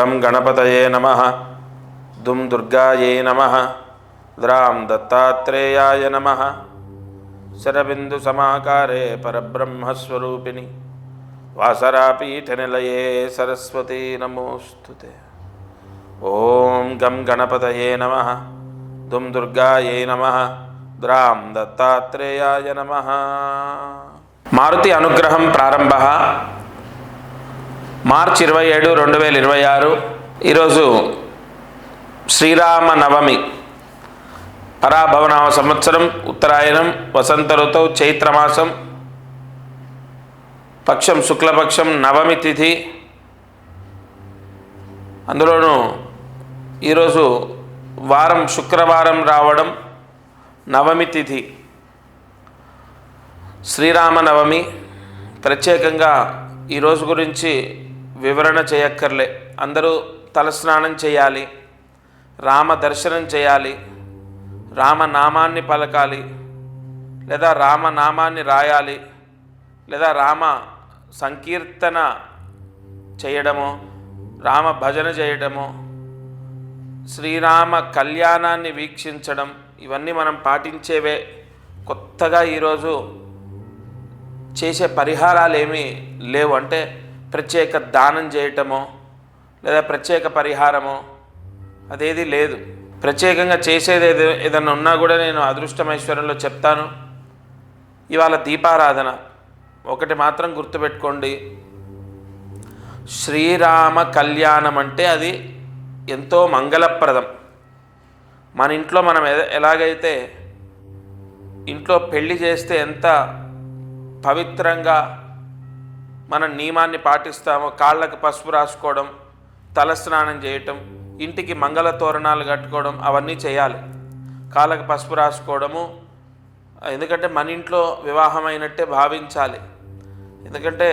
గం గణపతయే నమః దుం దుర్గాయై నమః ద్రాం దత్తాత్రేయాయ నమః శరబిందు సమాకారే పరబ్రహ్మస్వరూపిణి వాసరాపీఠనిలయే సరస్వతీ నమోస్తుతే. ఓం గం గణపతయే నమః దుం దుర్గాయై నమః ద్రాం దత్తాత్రేయాయ నమః. మారుతి అనుగ్రహం ప్రారంభ మార్చి 27, 2026. ఈరోజు శ్రీరామ నవమి, పరాభవనామ సంవత్సరం, ఉత్తరాయణం, వసంత ఋతువు, చైత్రమాసం, పక్షం శుక్లపక్షం, నవమి తిథి. అందులోనూ ఈరోజు వారం శుక్రవారం రావడం నవమి తిథి. శ్రీరామనవమి ప్రత్యేకంగా ఈరోజు గురించి వివరణ చేయక్కర్లే. అందరూ తలస్నానం చేయాలి, రామ దర్శనం చేయాలి, రామనామాన్ని పలకాలి, లేదా రామనామాన్ని రాయాలి, లేదా రామ సంకీర్తన చేయడము, రామ భజన చేయడము, శ్రీరామ కళ్యాణాన్ని వీక్షించడం, ఇవన్నీ మనం పాటించేవే. కొత్తగా ఈరోజు చేసే పరిహారాలు ఏమీ లేవు. అంటే ప్రత్యేక దానం చేయటమో లేదా ప్రత్యేక పరిహారమో అదేది లేదు. ప్రత్యేకంగా చేసేది ఏదన్నా ఉన్నా కూడా నేను అదృష్టమైశ్వర్యంలో చెప్తాను. ఇవాళ దీపారాధన ఒకటి మాత్రం గుర్తుపెట్టుకోండి, శ్రీరామ కళ్యాణం అంటే అది ఎంతో మంగళప్రదం. మన ఇంట్లో మనం ఎలాగైతే ఇంట్లో పెళ్లి చేస్తే ఎంత పవిత్రంగా మన నియమాన్ని పాటిస్తామో, కాళ్ళకు పసుపు రాసుకోవడం, తలస్నానం చేయటం, ఇంటికి మంగళ తోరణాలు కట్టుకోవడం, అవన్నీ చేయాలి. కాళ్ళకు పసుపు రాసుకోవడము, ఎందుకంటే మన ఇంట్లో వివాహమైనట్టే భావించాలి. ఎందుకంటే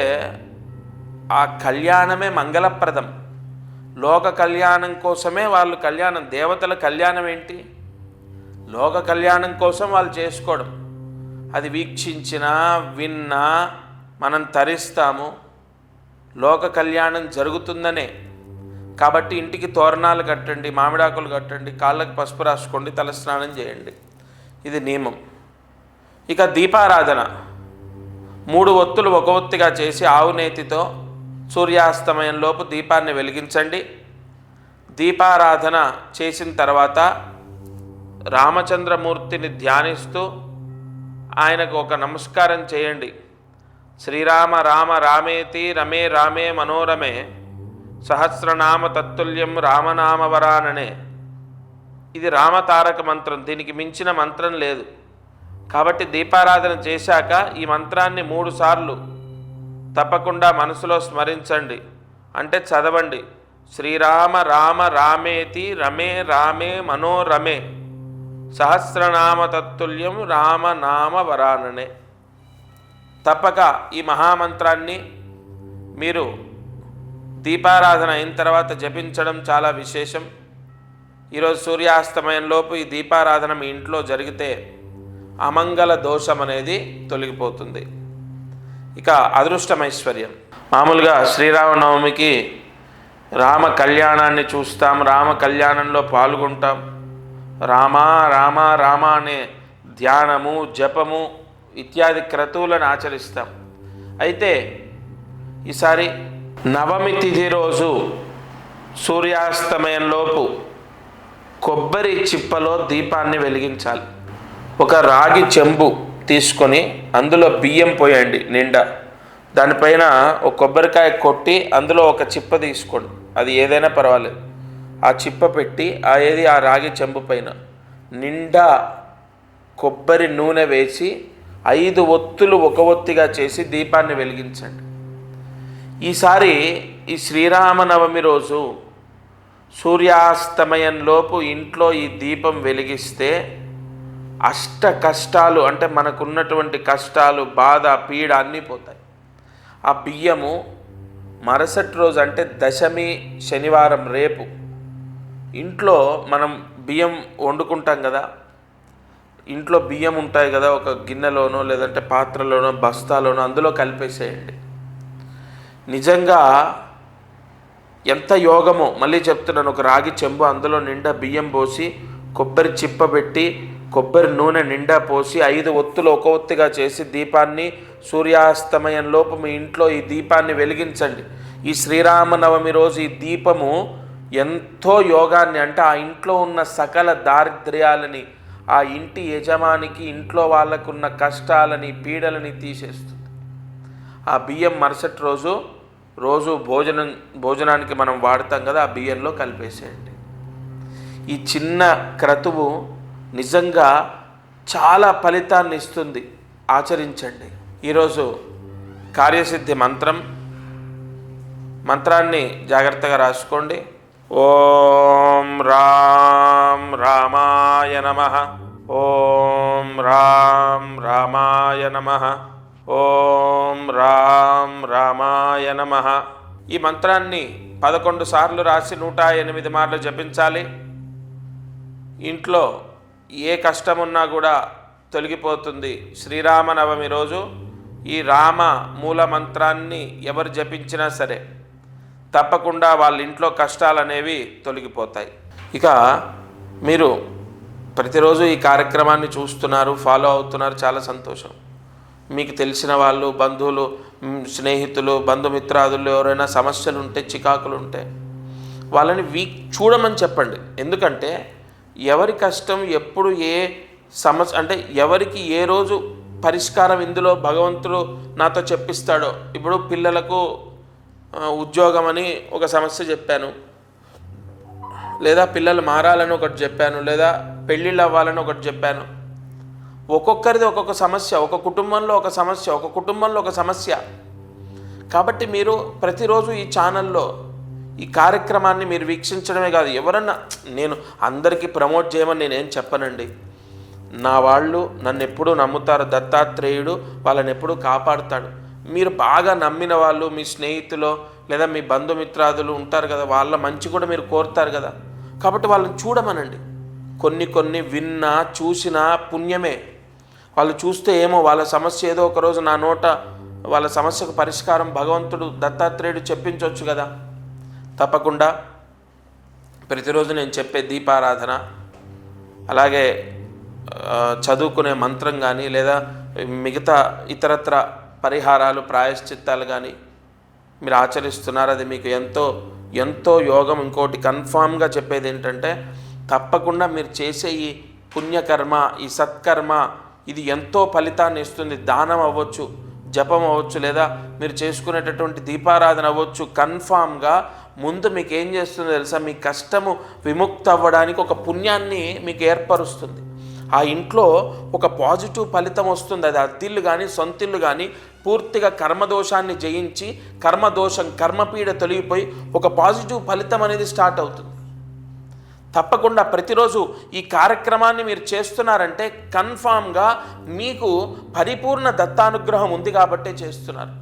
ఆ కళ్యాణమే మంగళప్రదం. లోక కళ్యాణం కోసమే వాళ్ళు కళ్యాణం, దేవతల కళ్యాణం ఏంటి? లోక కళ్యాణం కోసం వాళ్ళు చేసుకోవడం. అది వీక్షించినా విన్నా మనం తరిస్తాము. లోక కళ్యాణం జరుగుతుందనే. కాబట్టి ఇంటికి తోరణాలు కట్టండి, మామిడాకులు కట్టండి, కాళ్ళకు పసుపు రాసుకోండి, తలస్నానం చేయండి. ఇది నియమం. ఇక దీపారాధన 3 ఒత్తులు ఒక ఒత్తిగా చేసి ఆవు నేతితో సూర్యాస్తమయంలోపు దీపాన్ని వెలిగించండి. దీపారాధన చేసిన తర్వాత రామచంద్రమూర్తిని ధ్యానిస్తూ ఆయనకు ఒక నమస్కారం చేయండి. శ్రీరామ రామ రామేతి రమే రామే మనోరమే సహస్రనామ తత్తుల్యం రామనామవరాననే. ఇది రామతారక మంత్రం, దీనికి మించిన మంత్రం లేదు. కాబట్టి దీపారాధన చేశాక ఈ మంత్రాన్ని 3 సార్లు తప్పకుండా మనసులో స్మరించండి, అంటే చదవండి. శ్రీరామ రామ రామేతి రమే రామే మనోరమే సహస్రనామ తత్తుల్యం రామనామ వరాననే. తప్పక ఈ మహామంత్రాన్ని మీరు దీపారాధన అయిన తర్వాత జపించడం చాలా విశేషం. ఈరోజు సూర్యాస్తమయంలోపు ఈ దీపారాధన మీ ఇంట్లో జరిగితే అమంగళ దోషం అనేది తొలగిపోతుంది. ఇక అదృష్టమైశ్వర్యం. మామూలుగా శ్రీరామనవమికి రామ కళ్యాణాన్ని చూస్తాం, రామ కళ్యాణంలో పాల్గొంటాం. రామ రామ రామ అనే ధ్యానము, జపము ఇత్యాది క్రతువులను ఆచరిస్తాం. అయితే ఈసారి నవమి తిథి రోజు సూర్యాస్తమయంలోపు కొబ్బరి చిప్పలో దీపాన్ని వెలిగించాలి. ఒక రాగి చెంబు తీసుకొని అందులో బియ్యం పోయండి నిండా. దానిపైన ఒక కొబ్బరికాయ కొట్టి అందులో ఒక చిప్ప తీసుకోండి, అది ఏదైనా పర్వాలేదు. ఆ చిప్ప పెట్టి ఆ రాగి చెంబు పైన నిండా కొబ్బరి నూనె వేసి 5 ఒత్తులు ఒక ఒత్తిగా చేసి దీపాన్ని వెలిగించండి. ఈసారి ఈ శ్రీరామనవమి రోజు సూర్యాస్తమయంలోపు ఇంట్లో ఈ దీపం వెలిగిస్తే అష్ట కష్టాలు, అంటే మనకున్నటువంటి కష్టాలు, బాధ, పీడ అన్నీ పోతాయి. ఆ బియ్యము మరుసటి రోజు అంటే దశమి శనివారం రేపు ఇంట్లో మనం బియ్యం వండుకుంటాం కదా, ఇంట్లో బియ్యం ఉంటాయి కదా, ఒక గిన్నెలోనో లేదంటే పాత్రలోనో బస్తాలోనో అందులో కలిపేసేయండి. నిజంగా ఎంత యోగమో మళ్ళీ చెప్తున్నాను. ఒక రాగి చెంబు, అందులో నిండా బియ్యం పోసి, కొబ్బరి చిప్ప పెట్టి, కొబ్బరి నూనె నిండా పోసి 5 ఒత్తులు ఒక ఒత్తిగా చేసి దీపాన్ని సూర్యాస్తమయంలోపు మీ ఇంట్లో ఈ దీపాన్ని వెలిగించండి. ఈ శ్రీరామనవమి రోజు ఈ దీపము ఎంతో యోగాన్ని, అంటే ఆ ఇంట్లో ఉన్న సకల దారిద్ర్యాలని, ఆ ఇంటి యజమానికి, ఇంట్లో వాళ్ళకున్న కష్టాలని, పీడలని తీసేస్తుంది. ఆ బియ్యం మరుసటి రోజు భోజనానికి మనం వాడతాం కదా, ఆ బియ్యంలో కలిపేసేయండి. ఈ చిన్న క్రతువు నిజంగా చాలా ఫలితాన్ని ఇస్తుంది. ఆచరించండి. ఈరోజు కార్యసిద్ధి మంత్రాన్ని జాగ్రత్తగా రాసుకోండి. ఓం రాం రామాయ నమః. ఓం రాం రామాయ నమః. ఓం రాం రామాయ నమః. ఈ మంత్రాన్ని 11 సార్లు రాసి 108 మార్లు జపించాలి. ఇంట్లో ఏ కష్టమున్నా కూడా తొలగిపోతుంది. శ్రీరామనవమి రోజు ఈ రామ మూల మంత్రాన్ని ఎవరు జపించినా సరే తప్పకుండా వాళ్ళ ఇంట్లో కష్టాలు అనేవి తొలగిపోతాయి. ఇక మీరు ప్రతిరోజు ఈ కార్యక్రమాన్ని చూస్తున్నారు, ఫాలో అవుతున్నారు, చాలా సంతోషం. మీకు తెలిసిన వాళ్ళు, బంధువులు, స్నేహితులు, బంధుమిత్రాదులు ఎవరైనా సమస్యలు ఉంటే, చికాకులు ఉంటే వాళ్ళని చూడమని చెప్పండి. ఎందుకంటే ఎవరి కష్టం ఎప్పుడు ఏ సమస్య, అంటే ఎవరికి ఏ రోజు పరిష్కారం ఇందులో భగవంతుడు నాతో చెప్పిస్తాడో. ఇప్పుడు పిల్లలకు ఉద్యోగం అని ఒక సమస్య చెప్పాను, లేదా పిల్లలు మారాలని ఒకటి చెప్పాను, లేదా పెళ్ళిళ్ళు అవ్వాలని ఒకటి చెప్పాను. ఒక్కొక్కరిది ఒక్కొక్క సమస్య, ఒక కుటుంబంలో ఒక సమస్య, ఒక కుటుంబంలో ఒక సమస్య. కాబట్టి మీరు ప్రతిరోజు ఈ ఛానల్లో ఈ కార్యక్రమాన్ని మీరు వీక్షించడమే కాదు, ఎవరన్నా, నేను అందరికీ ప్రమోట్ చేయమని నేనేం చెప్పనండి. నా వాళ్ళు నన్ను ఎప్పుడూ నమ్ముతారు. దత్తాత్రేయుడు వాళ్ళని ఎప్పుడూ కాపాడుతాడు. మీరు బాగా నమ్మిన వాళ్ళు, మీ స్నేహితులు లేదా మీ బంధుమిత్రాదులు ఉంటారు కదా, వాళ్ళ మంచి కూడా మీరు కోరుతారు కదా. కాబట్టి వాళ్ళని చూడమనండి. కొన్ని విన్నా చూసినా పుణ్యమే. వాళ్ళు చూస్తే ఏమో వాళ్ళ సమస్య ఏదో ఒకరోజు నా నోట వాళ్ళ సమస్యకు పరిష్కారం భగవంతుడు దత్తాత్రేయుడు చెప్పించవచ్చు కదా. తప్పకుండా ప్రతిరోజు నేను చెప్పే దీపారాధన, అలాగే చదువుకునే మంత్రం కానీ, లేదా మిగతా ఇతరత్ర పరిహారాలు, ప్రాయశ్చిత్తాలు కానీ మీరు ఆచరిస్తున్నారు. అది మీకు ఎంతో యోగం. ఇంకోటి కన్ఫామ్గా చెప్పేది ఏంటంటే, తప్పకుండా మీరు చేసే ఈ పుణ్యకర్మ, ఈ సత్కర్మ, ఇది ఎంతో ఫలితాన్ని ఇస్తుంది. దానం అవ్వచ్చు, జపం అవ్వచ్చు, లేదా మీరు చేసుకునేటటువంటి దీపారాధన అవ్వచ్చు. కన్ఫామ్గా ముందు మీకు ఏం చేస్తుందో తెలుసా, మీ కష్టము విముక్తి అవ్వడానికి ఒక పుణ్యాన్ని మీకు ఏర్పరుస్తుంది. ఆ ఇంట్లో ఒక పాజిటివ్ ఫలితం వస్తుంది. అది అద్దిల్లు కానీ, సొంతిల్లు కానీ పూర్తిగా కర్మదోషాన్ని జయించి, కర్మపీడ తొలగిపోయి ఒక పాజిటివ్ ఫలితం అనేది స్టార్ట్ అవుతుంది. తప్పకుండా ప్రతిరోజు ఈ కార్యక్రమాన్ని మీరు చేస్తున్నారంటే కన్ఫామ్గా మీకు పరిపూర్ణ దత్తానుగ్రహం ఉంది కాబట్టే చేస్తున్నారు.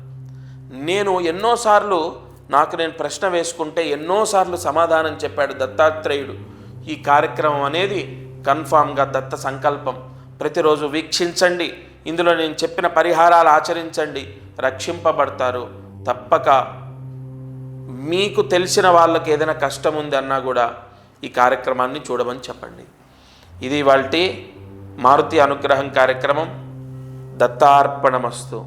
నేను ఎన్నోసార్లు నేను ప్రశ్న వేసుకుంటే ఎన్నోసార్లు సమాధానం చెప్పాడు దత్తాత్రేయుడు. ఈ కార్యక్రమం అనేది కన్ఫామ్గా దత్త సంకల్పం. ప్రతిరోజు వీక్షించండి, ఇందులో నేను చెప్పిన పరిహారాలు ఆచరించండి, రక్షింపబడతారు. తప్పక మీకు తెలిసిన వాళ్ళకి ఏదైనా కష్టం ఉంది అన్నా కూడా ఈ కార్యక్రమాన్ని చూడమని చెప్పండి. ఇది ఇవాల్టి మారుతి అనుగ్రహం కార్యక్రమం. దత్తార్పణమస్తు.